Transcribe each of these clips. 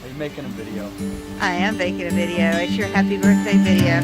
Are you making a video? I am making a video. It's your happy birthday video.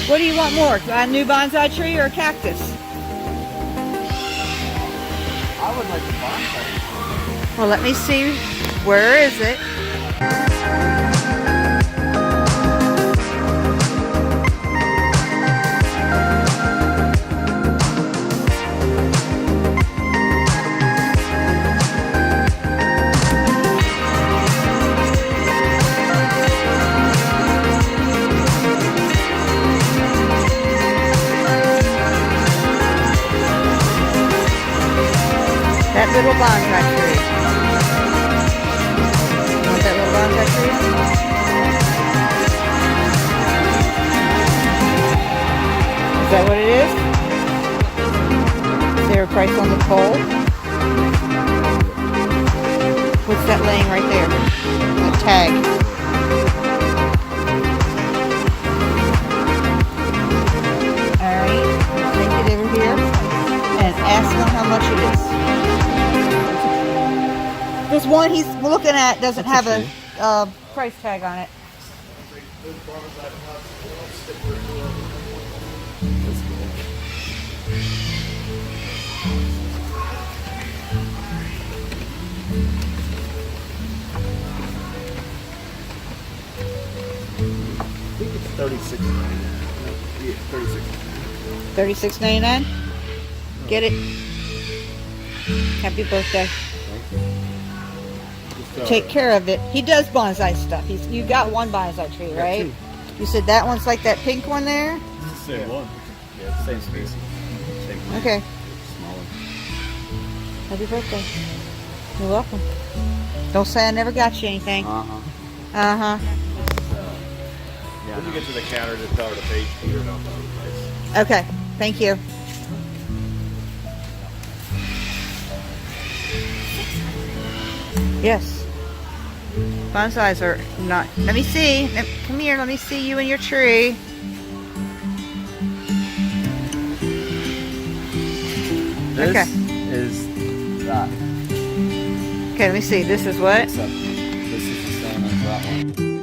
What do you want more? A new bonsai tree or a cactus? I would like a bonsai. Well, let me see. Where is it? That little bonsai tree. Want that little bonsai tree? Is that what it is? Is there a price on the pole? What's that laying right there? That tag. Alright, take it over here and ask them how much it is. This one he's looking at doesn't have a price tag on it. I think it's $36.99. Yeah, $36.99. $36.99. Get it. Happy birthday. Take care of it. He does bonsai stuff. You got one bonsai tree, right? You said that one's like that pink one there? It's the same one. Yeah, it's the same species. Same one. Okay. Smaller. Happy birthday. You're welcome. Don't say I never got you anything. Uh-huh. Uh-huh. Yeah, when you get to the counter, just tell her to page Peter and I'll know the price. Okay. Thank you. Yes. Bonsais are not. Let me see. Come here. Let me see you and your tree. This Okay. is that. Okay, let me see. This is what? Except this is the same as that one.